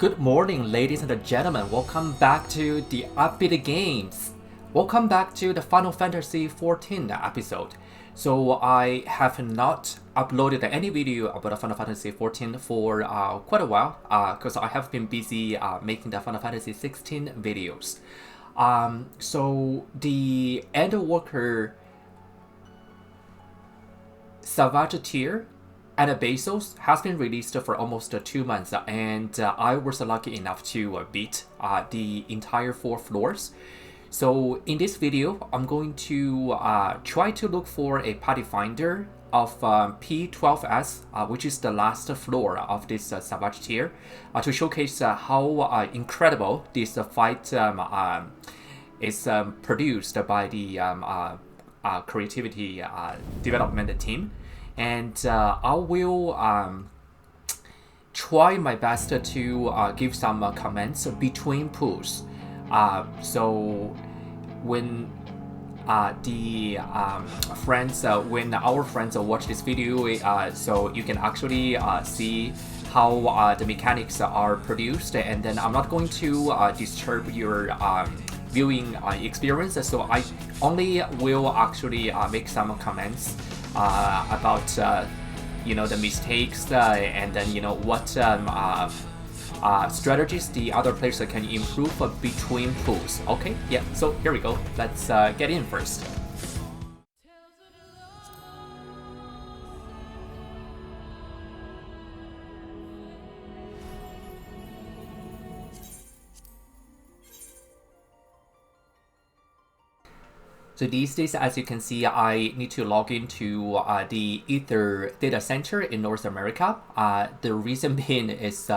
Good morning, ladies and gentlemen. Welcome back to the Upbeat Games. Welcome back to the Final Fantasy XIV episode. So I have not uploaded any video about Final Fantasy XIV for quite a while because I have been busy making the Final Fantasy XVI videos. So the Endwalker Savage tier and Bezos has been released for almost 2 months, and I was lucky enough to beat the entire 4 floors. So in this video, I'm going to try to look for a party finder of P12S, which is the last floor of this Savage tier, to showcase how incredible this fight is produced by the creativity development team. And I will try my best to give some comments between pulls. So when the friends, when our friends watch this video, so you can actually see how the mechanics are produced, and then I'm not going to disturb your viewing experience. So I only will actually make some comments about the mistakes and then what strategies the other players can improve between pools. Okay, yeah, so here we go. Let's get in first. So these days, as you can see, I need to log into the Ether data center in North America. The reason being is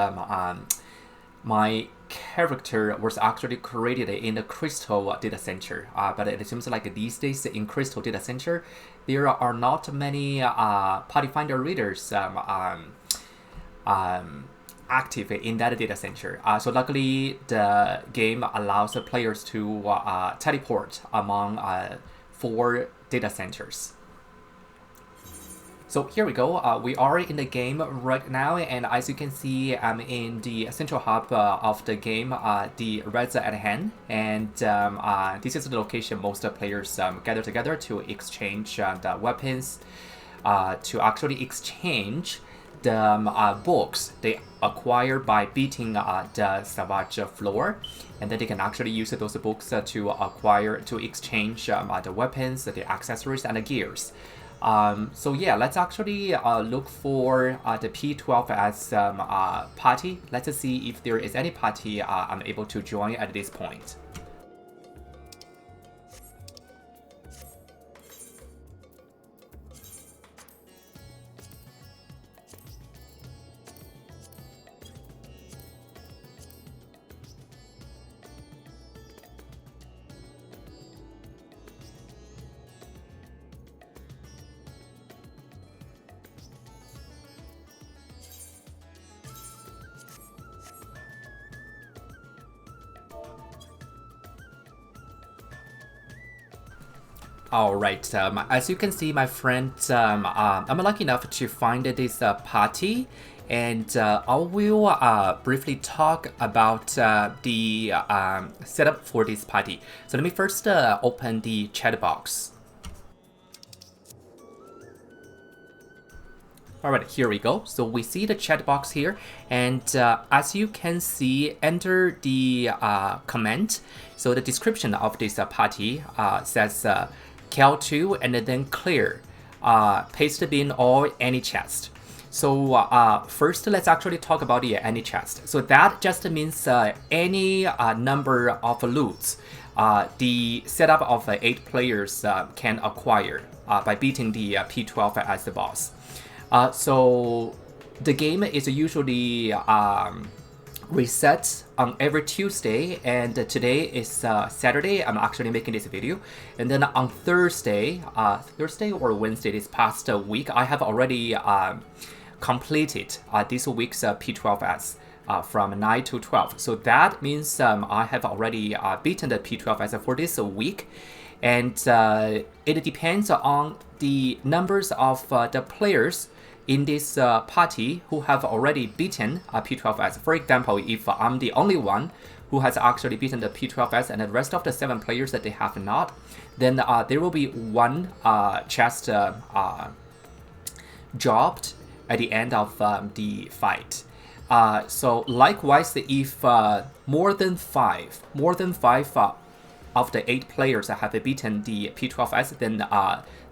my character was actually created in the Crystal data center. But it seems like these days in Crystal data center, there are not many party finder readers active in that data center. So luckily the game allows the players to teleport among 4 data centers. So here we go. We are in the game right now, and as you can see, I'm in the central hub of the game, the Reds at hand, and this is the location most players gather together to exchange the weapons, to actually exchange the books they acquire by beating the Savage floor, and then they can actually use those books to exchange the weapons, the accessories, and the gears. So yeah, let's actually look for the P12S party. Let's see if there is any party I'm able to join at this point. Alright, as you can see, my friend, I'm lucky enough to find this party, and I will briefly talk about the setup for this party. So let me first open the chat box. Alright, here we go. So we see the chat box here, and as you can see, enter the comment. So the description of this party says Cal 2 and then clear, paste bin or any chest. So first let's actually talk about the any chest. So that just means any number of loots the setup of 8 players can acquire by beating the P12 as the boss. So the game is usually reset on every Tuesday, and today is Saturday. I'm actually making this video, and then on Thursday or Wednesday this past week, I have already completed this week's P12S from 9 to 12. So that means I have already beaten the P12S for this week. And it depends on the numbers of the players in this party who have already beaten P12S. For example, if I'm the only one who has actually beaten the P12S and the rest of the 7 players that they have not, then there will be one chest dropped at the end of the fight. So likewise, if more than five of the 8 players that have beaten the P12S, then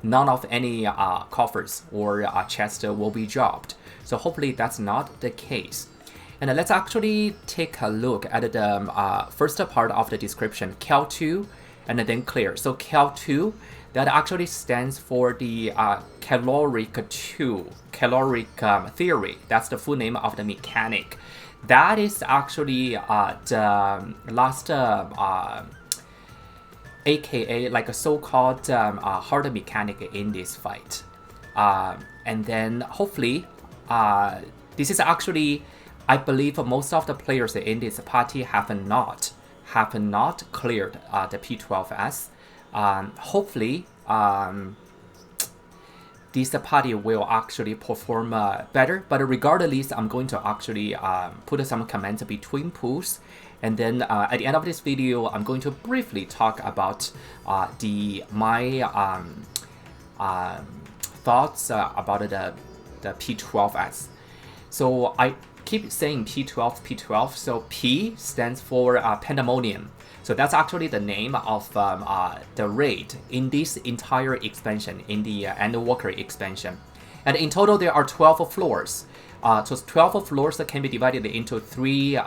none of any coffers or chests will be dropped. So hopefully that's not the case. And let's actually take a look at the first part of the description, Cal2, and then clear. So Cal2, that actually stands for the caloric theory. That's the full name of the mechanic. That is actually the last aka like a so-called hard mechanic in this fight. And then hopefully this is actually, I believe most of the players in this party have not cleared the P12S. Hopefully this party will actually perform better, but regardless, I'm going to actually put some comments between pools, and then at the end of this video, I'm going to briefly talk about my thoughts about the P12S. So I keep saying P12, so P stands for Pandaemonium. So that's actually the name of the raid in this entire expansion, in the Endwalker expansion. And in total, there are 12 floors. So 12 floors that can be divided into 3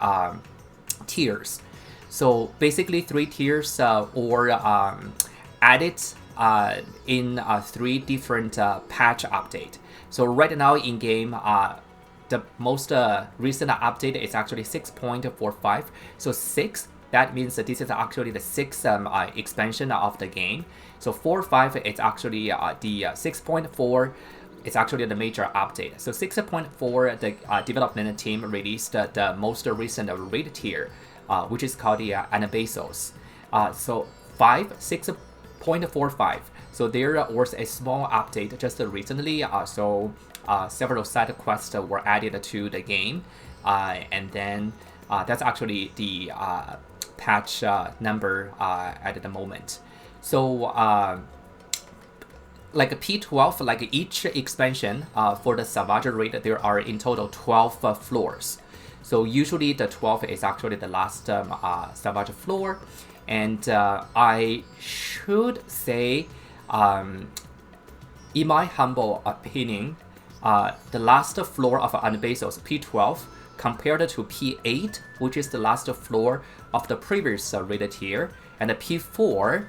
tiers. So basically 3 tiers or added in 3 different patch update. So right now in game, the most recent update is actually 6.45. So 6, that means that this is actually the 6th expansion of the game. So 4.5 is actually the 6.4. It's actually the major update. So 6.4, the development team released the most recent raid tier, which is called the Anabasos. So 6.45. So there was a small update just recently. So several side quests were added to the game, and then that's actually the patch number at the moment. So like a P12, like each expansion for the Savage raid, there are in total 12 floors. So usually the 12 is actually the last Savage floor, and I should say, in my humble opinion, the last floor of Anabasos, P12, compared to P8, which is the last floor of the previous rated tier, and the P4,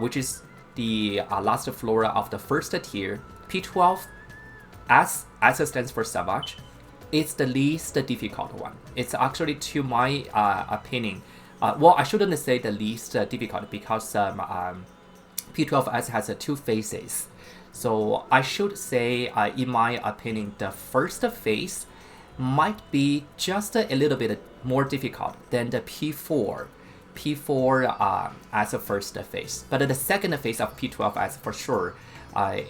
which is the last floor of the first tier, P12, as stands for Savage, it's the least difficult one. It's actually, to my opinion, well, I shouldn't say the least difficult, because P12S has 2 phases. So I should say, in my opinion, the first phase might be just a little bit more difficult than the P4 as a first phase. But the second phase of P12S for sure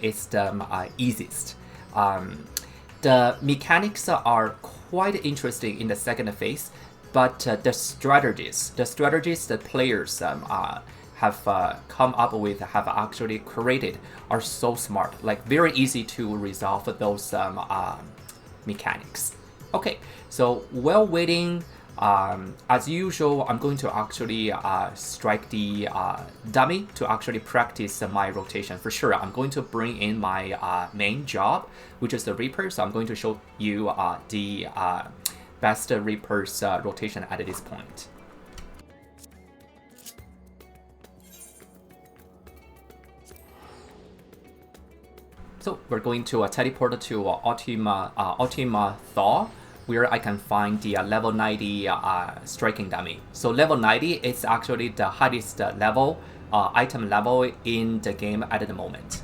is the easiest. The mechanics are quite interesting in the second phase, but the strategies that players have come up with, have actually created, are so smart, like very easy to resolve those mechanics. Okay, so while waiting, as usual, I'm going to actually strike the dummy to actually practice my rotation. For sure, I'm going to bring in my main job, which is the Reaper, so I'm going to show you the best Reaper's rotation at this point. So we're going to teleport to Ultima Thaw, where I can find the level 90 striking dummy. So level 90 is actually the highest level item level in the game at the moment.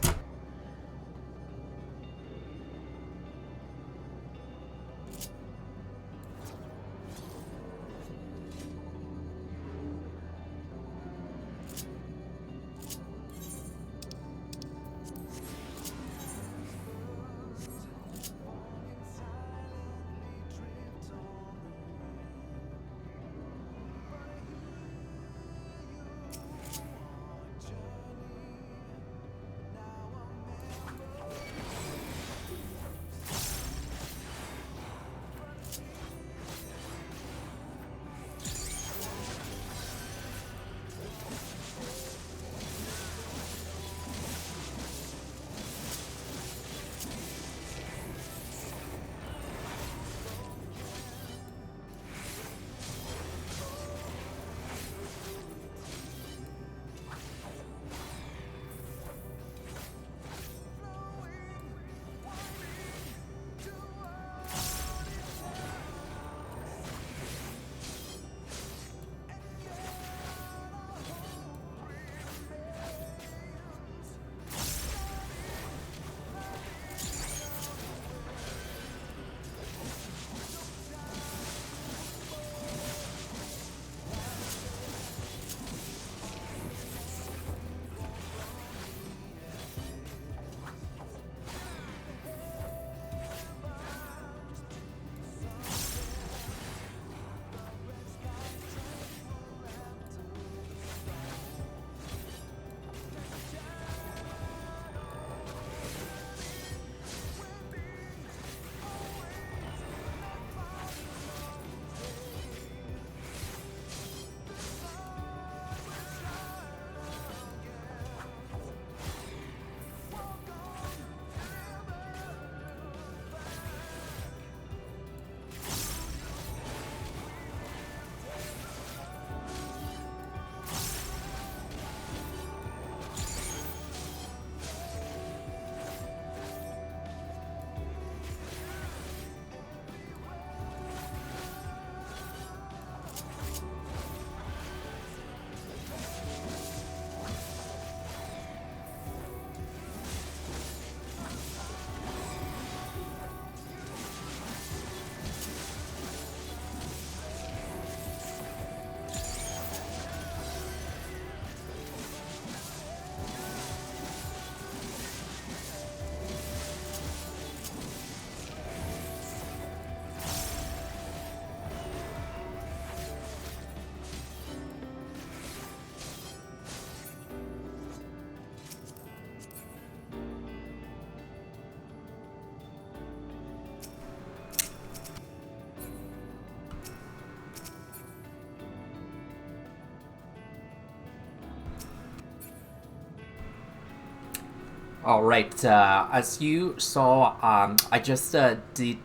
Alright, as you saw, I just did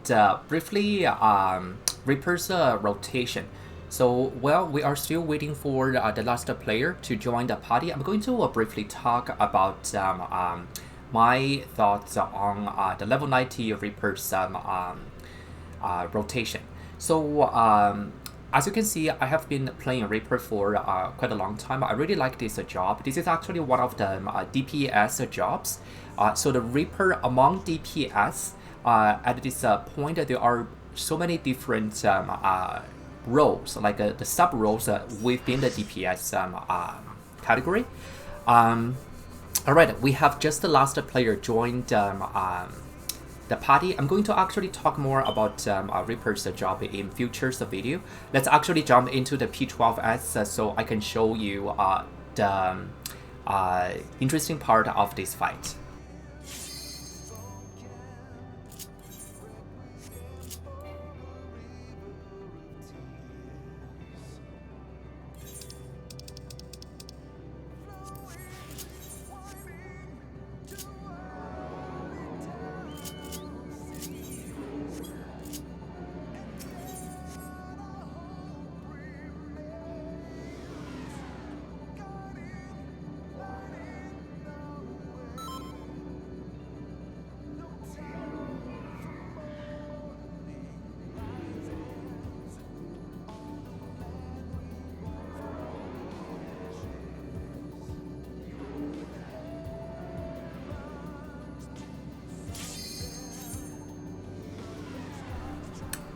briefly Reaper's rotation. So, well, we are still waiting for the last player to join the party. I'm going to briefly talk about my thoughts on the level 90 Reaper's rotation. So, as you can see, I have been playing Reaper for quite a long time. I really like this job. This is actually one of the DPS jobs. So the Reaper among DPS, at this point, there are so many different roles, like the sub-roles within the DPS category. Alright, we have just the last player joined the party. I'm going to actually talk more about Reaper's job in future's video. Let's actually jump into the P12S so I can show you the interesting part of this fight.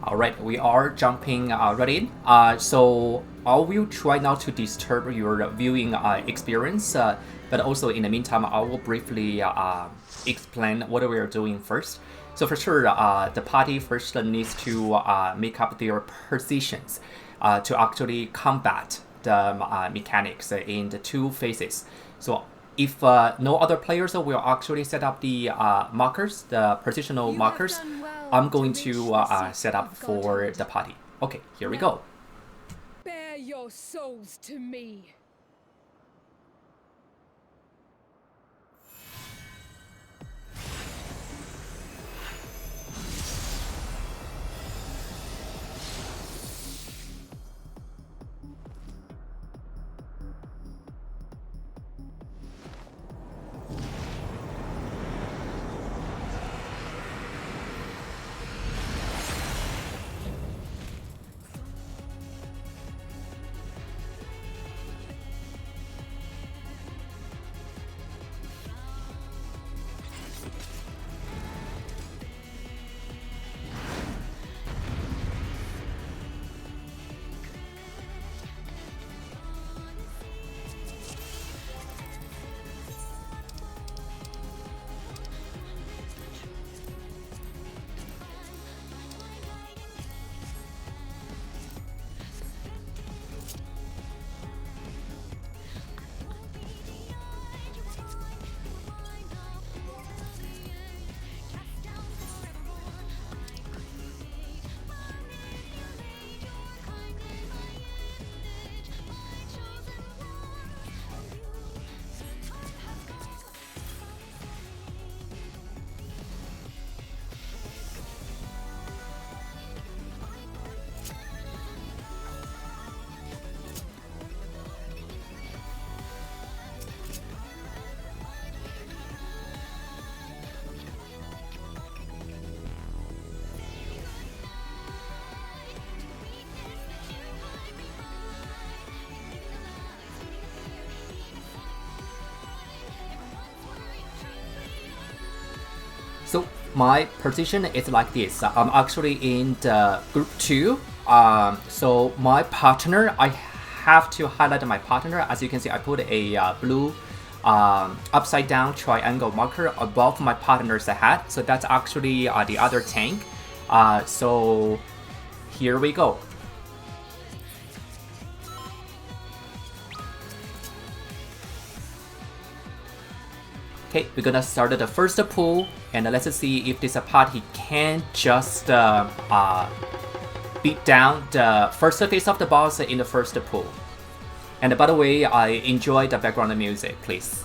Alright, we are jumping right in. So I will try not to disturb your viewing experience, but also in the meantime, I will briefly explain what we are doing first. So for sure, the party first needs to make up their positions to actually combat the mechanics in the two phases. So if no other players will actually set up the markers, the positional markers, I'm going to set up for the party. Okay, here we go. Bear your souls to me. So my position is like this. I'm actually in the group 2. So my partner, I have to highlight my partner. As you can see, I put a blue upside down triangle marker above my partner's head. So that's actually the other tank. So here we go. Okay, we're gonna start the first pool, and let's see if this party can just beat down the first phase of the boss in the first pool. And by the way, I enjoy the background music, please.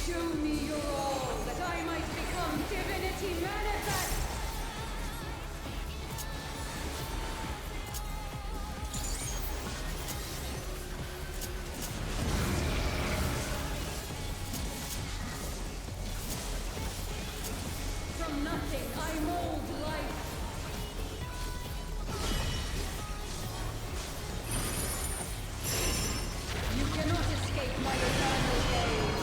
Show me your all, that I might become divinity manifest! From nothing I mold life. You cannot escape my eternal gaze.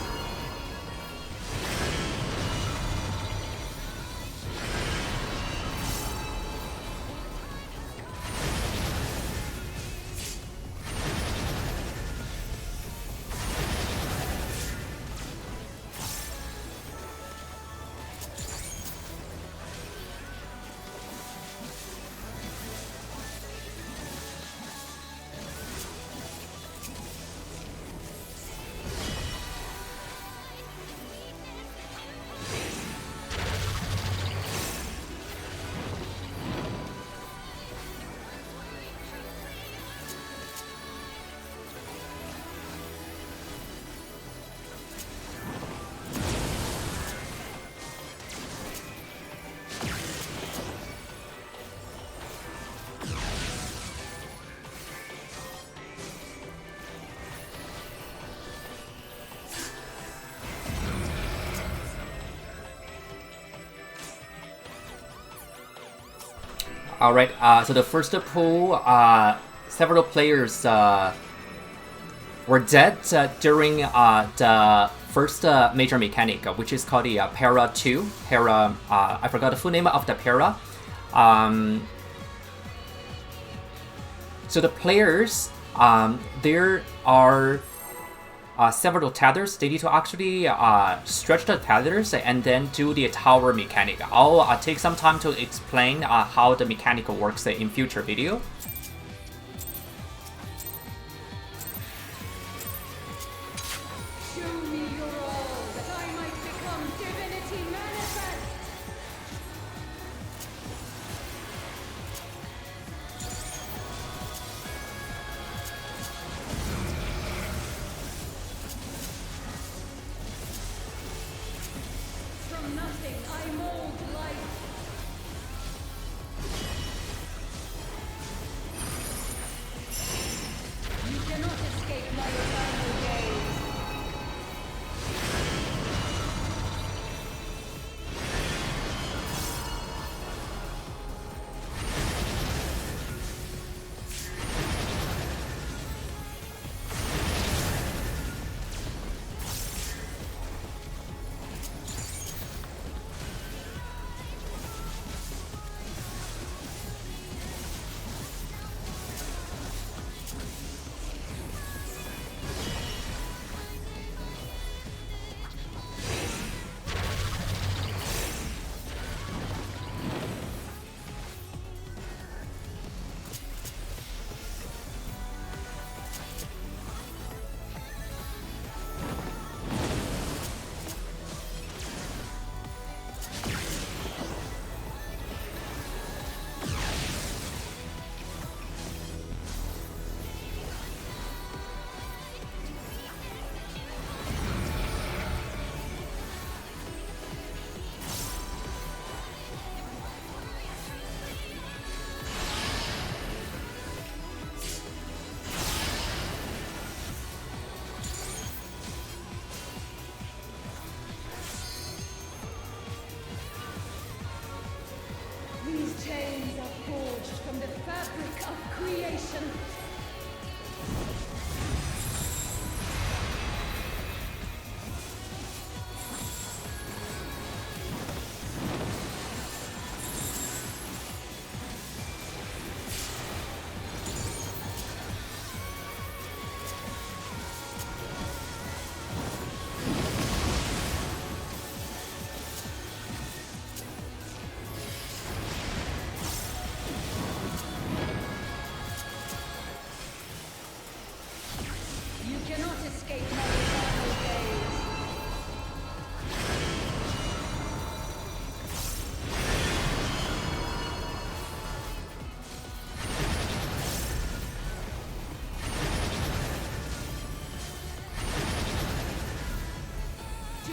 All right. So the first pool, several players were dead during the first major mechanic, which is called the Para 2. Para, I forgot the full name of the Para. So the players, there are several tethers. They need to actually stretch the tethers and then do the tower mechanic. I'll take some time to explain how the mechanic works in future video. Show me your all, that I might become divinity manifest! From nothing I mold life. You cannot escape my eternal gaze.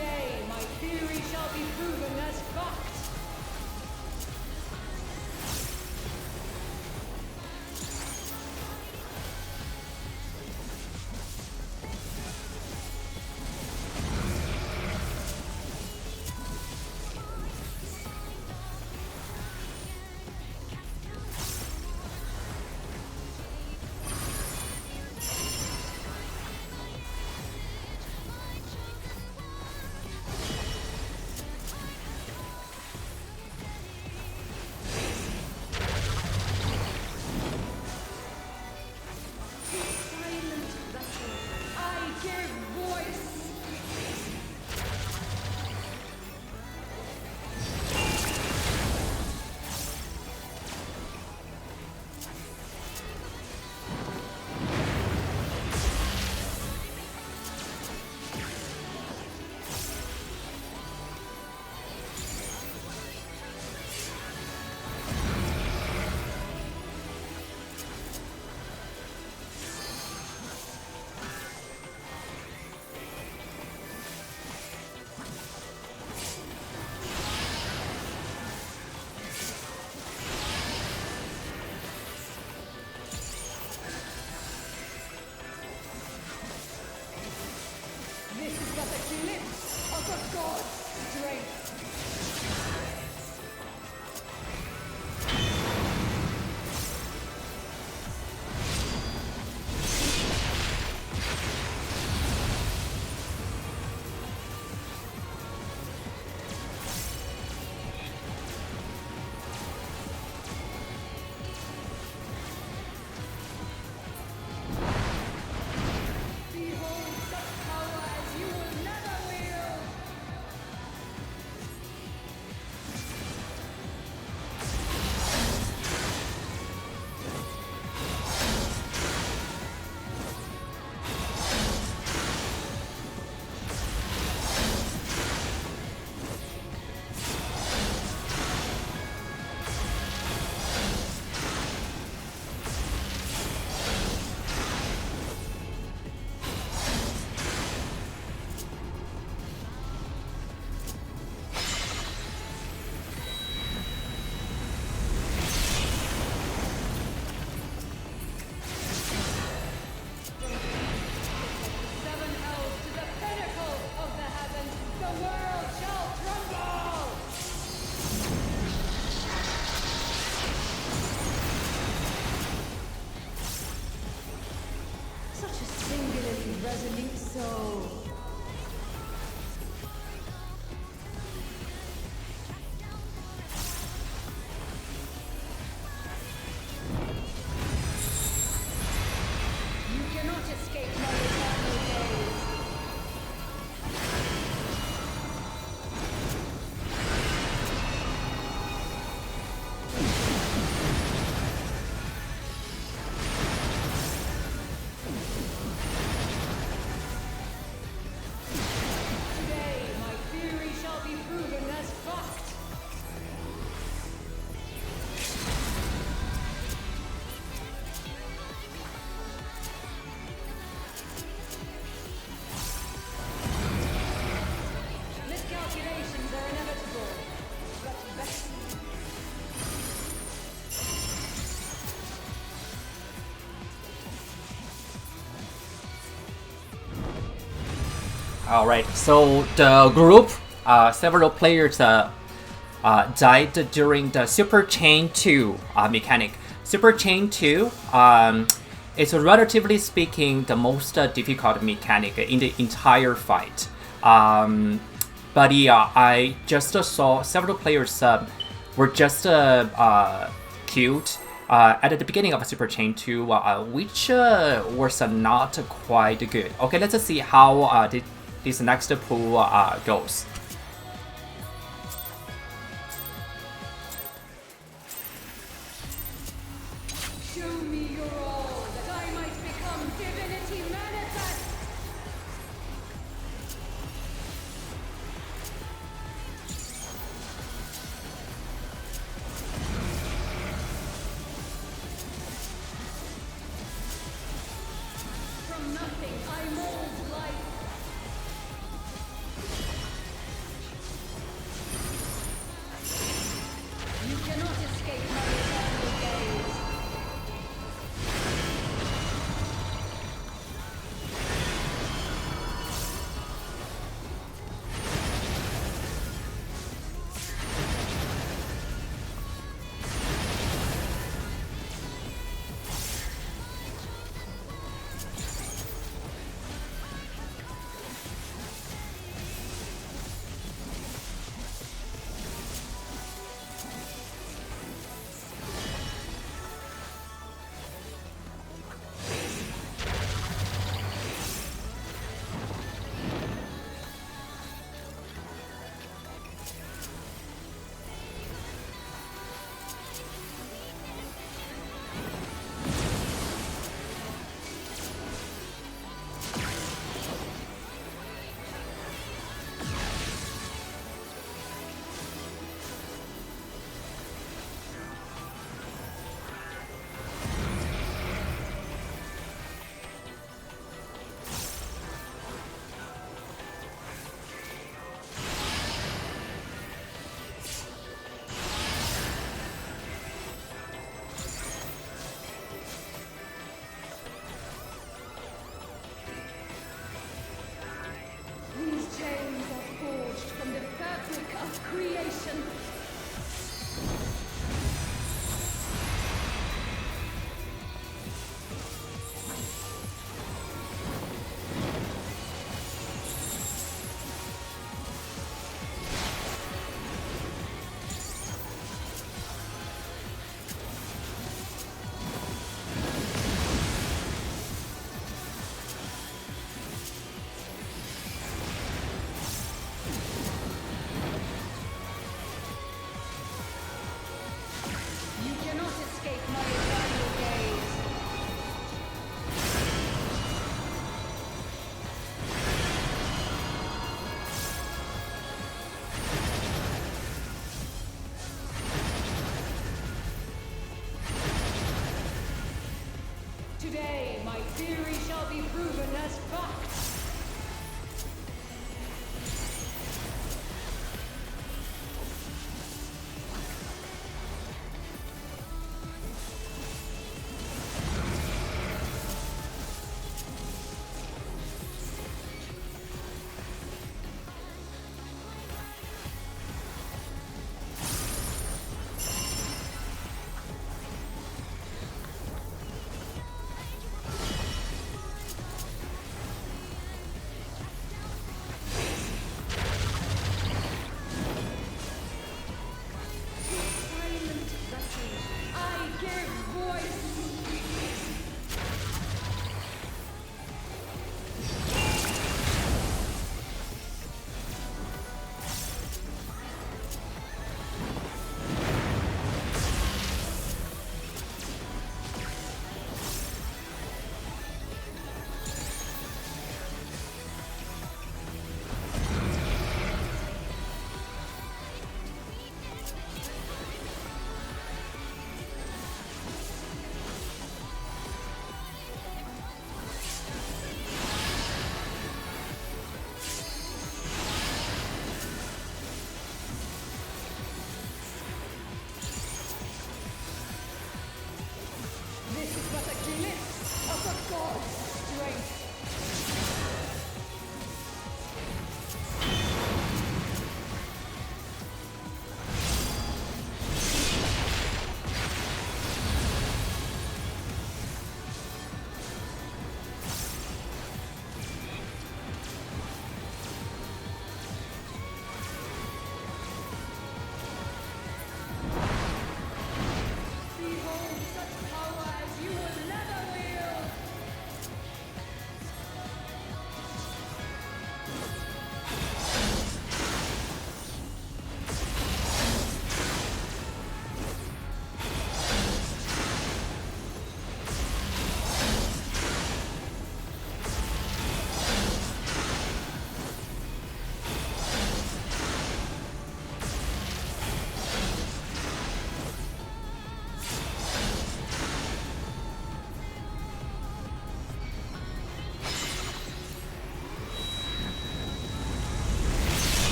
Today, my theory shall be proven as fact. resolute soul. You cannot escape my eternal gaze. Today, my theory shall be proven as fact. Miscalculations are inevitable, but best. All right, so the group, several players died during the Super Chain 2 mechanic. Super Chain 2 is relatively speaking the most difficult mechanic in the entire fight. But yeah, I just saw several players were just killed at the beginning of Super Chain 2, which was not quite good. Okay, let's see how this next pool goes. Show me your all, that I might become divinity manifest. From nothing, I mold life.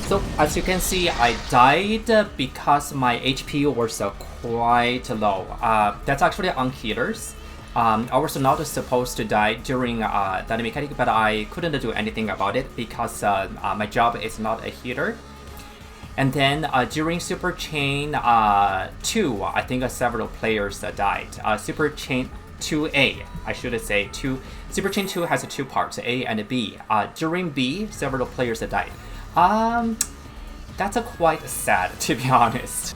So as you can see, I died because my HP was quite low. That's actually on healers. I was not supposed to die during that mechanic, but I couldn't do anything about it because my job is not a healer. And then during Super Chain 2, I think several players died. Super Chain 2A, I should say. Super Chain 2 has two parts, A and B. During B, several players died. That's quite sad, to be honest.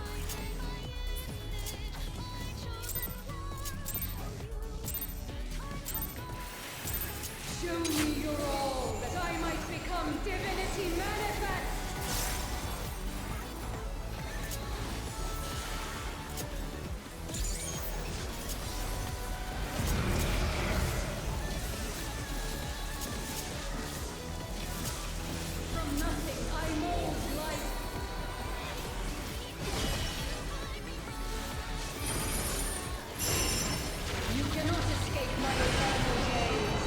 Show me your all, that I might become divinity manifest! From nothing I mold life. You cannot escape my eternal gaze.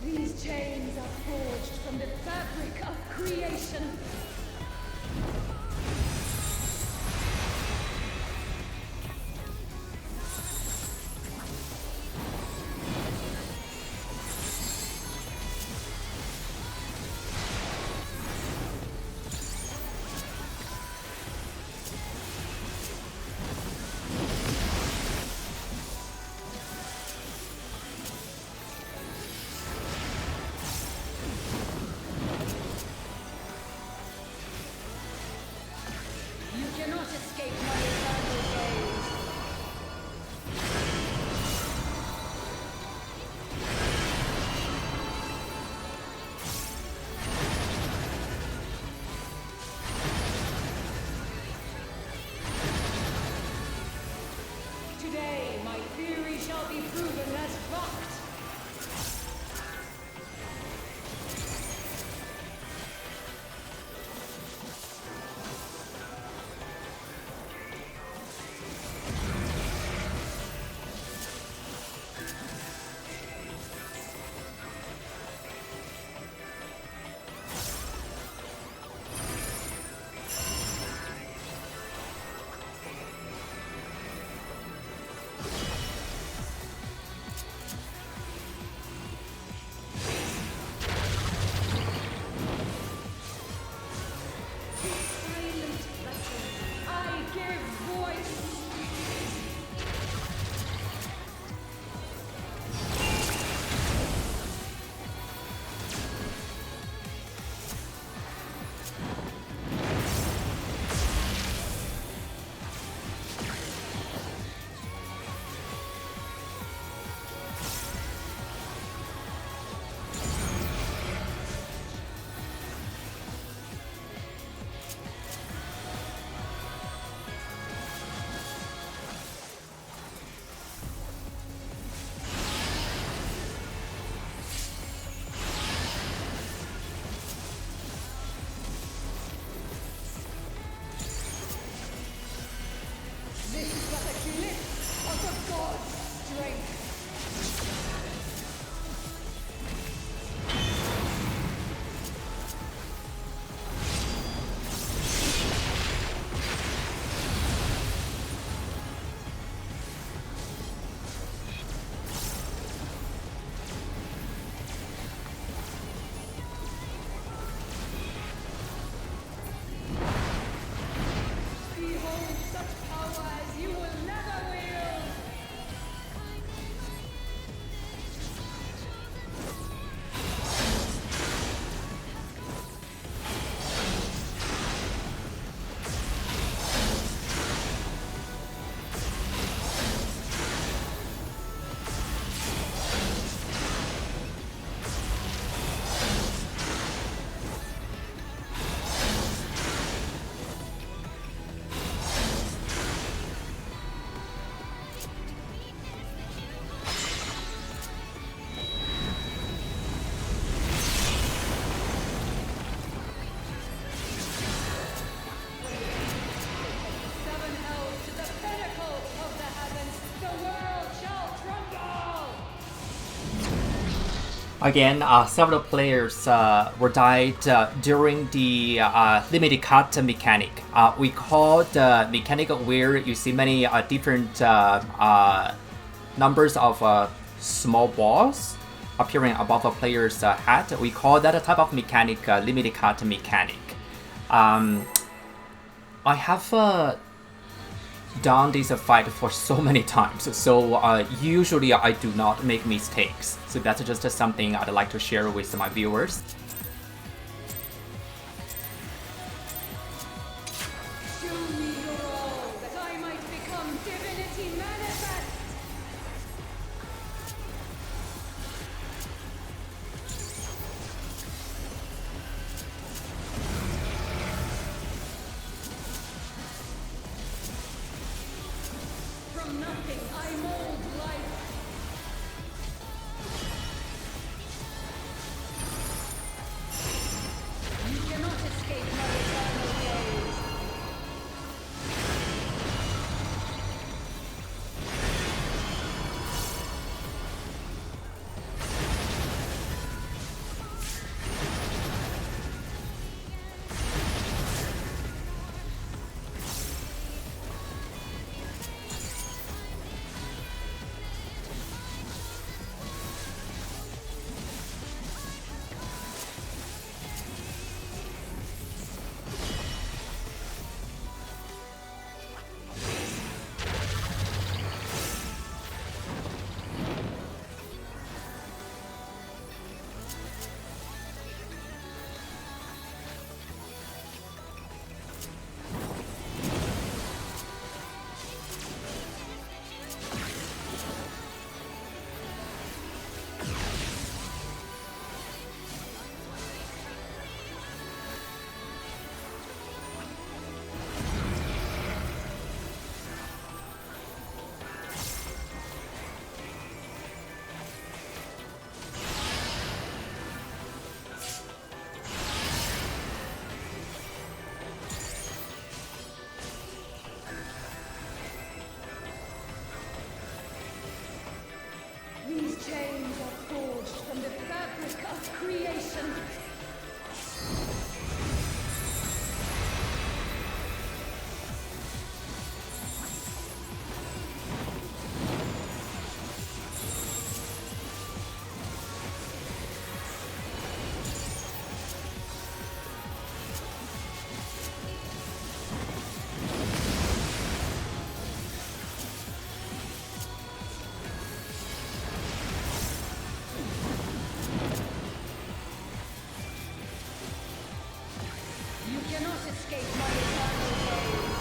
These chains are forged from the fabric of creation. You cannot escape my eternal gaze. Today, my theory shall be proven as fact. Again, several players were died during the limited cut mechanic. We call the mechanic where you see many different numbers of small balls appearing above a player's head. We call that a type of mechanic limited cut mechanic. I have done this fight for so many times, so usually I do not make mistakes. So that's just something I'd like to share with my viewers. Show me your all, that I might become divinity manifest! From nothing I mold life. You cannot escape my eternal gaze. These chains are forged from the fabric of creation. You cannot escape my eternal gaze.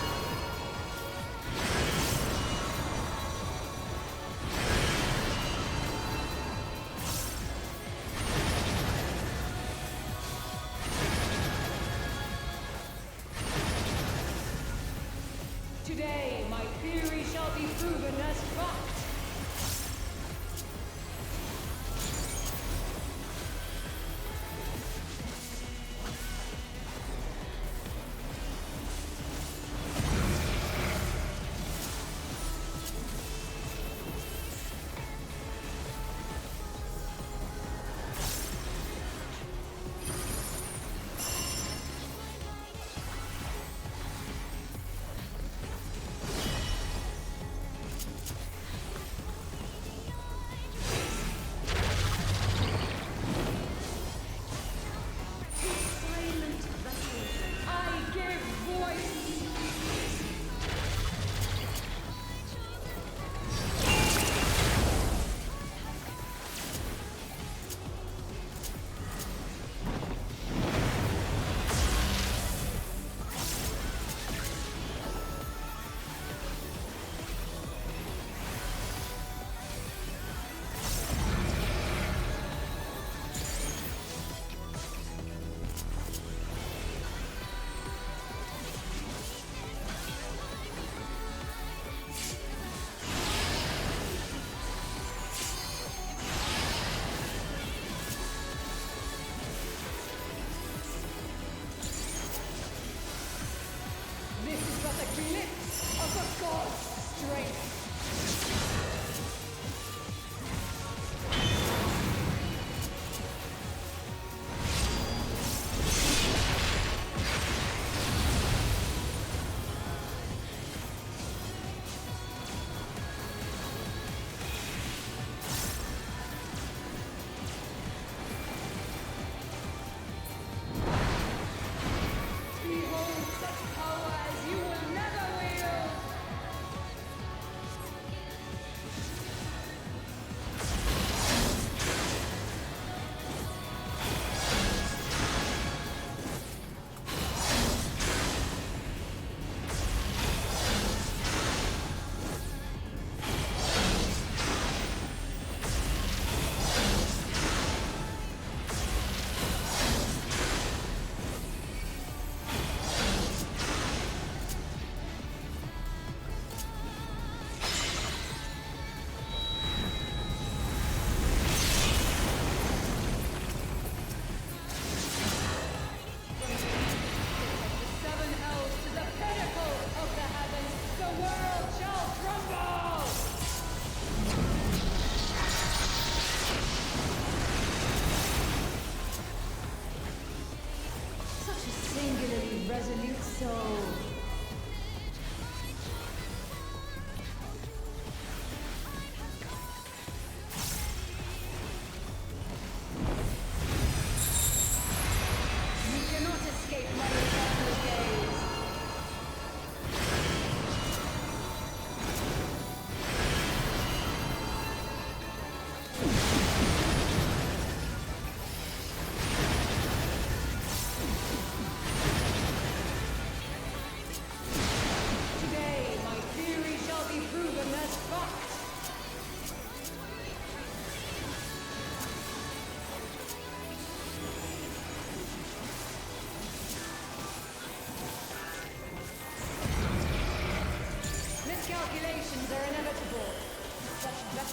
Today, my theory shall be proven as fact. Silent vessels, I give voice. This is but a glimpse of a god's strength. soul. You cannot escape my eternal gaze. Today, my theory shall be proven as fact. Miscalculations are inevitable. Such vex.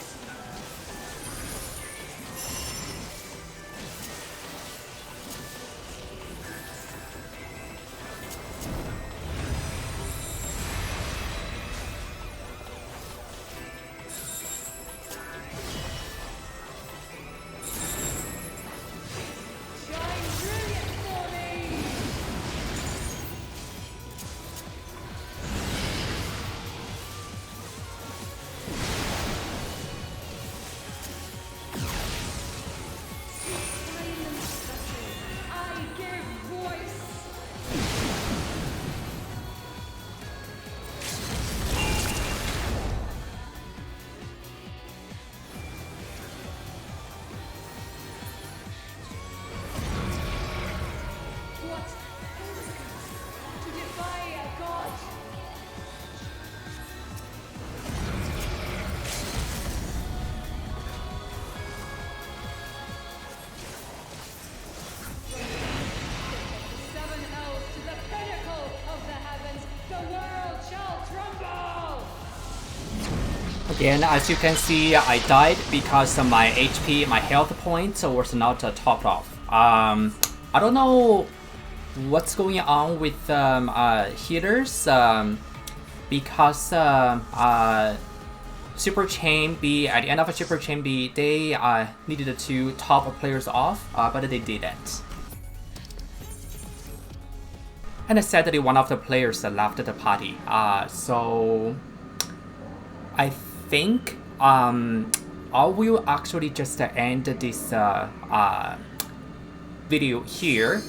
Shine brilliant for me! Silence vessel, I give voice! What arrogance to defy a god! Seven hells to the pinnacle of the heavens, the world shall tremble! Again, as you can see, I died because my HP, my health points was not topped off. I don't know what's going on with healers because Super Chain B, at the end of Super Chain B, they needed to top players off, but they didn't. And sadly, one of the players left the party. So I think I will actually just end this video here.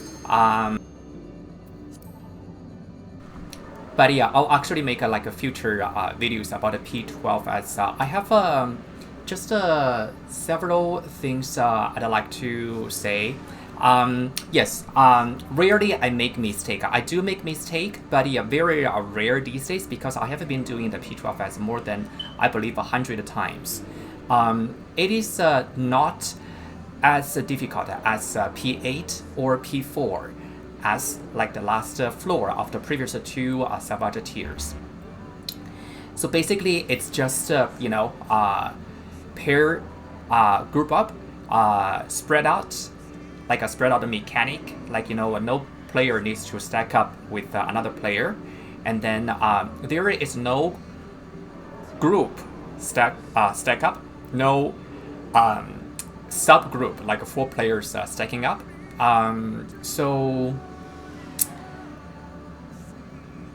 But yeah, I'll actually make like a future videos about the P12S. I have just several things I'd like to say. Yes, rarely I make mistake. I do make mistake, but yeah, very rare these days because I have been doing the P12S more than, I believe, 100 times. It is not as difficult as P8 or P4 as like the last floor of the previous two Savage tiers. So basically, it's just, you know, pair, group up, spread out, like a spread out mechanic, like, you know, no player needs to stack up with another player. And then there is no group stack up, no subgroup, like 4 players stacking up. So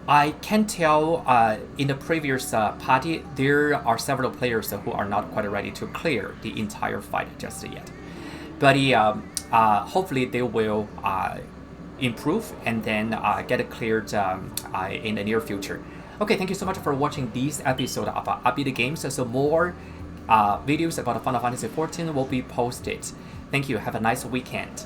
I can tell in the previous party, there are several players who are not quite ready to clear the entire fight just yet. But hopefully they will improve and then get it cleared in the near future. Okay, thank you so much for watching this episode of Upbeat Games. So more videos about Final Fantasy XIV will be posted. Thank you. Have a nice weekend.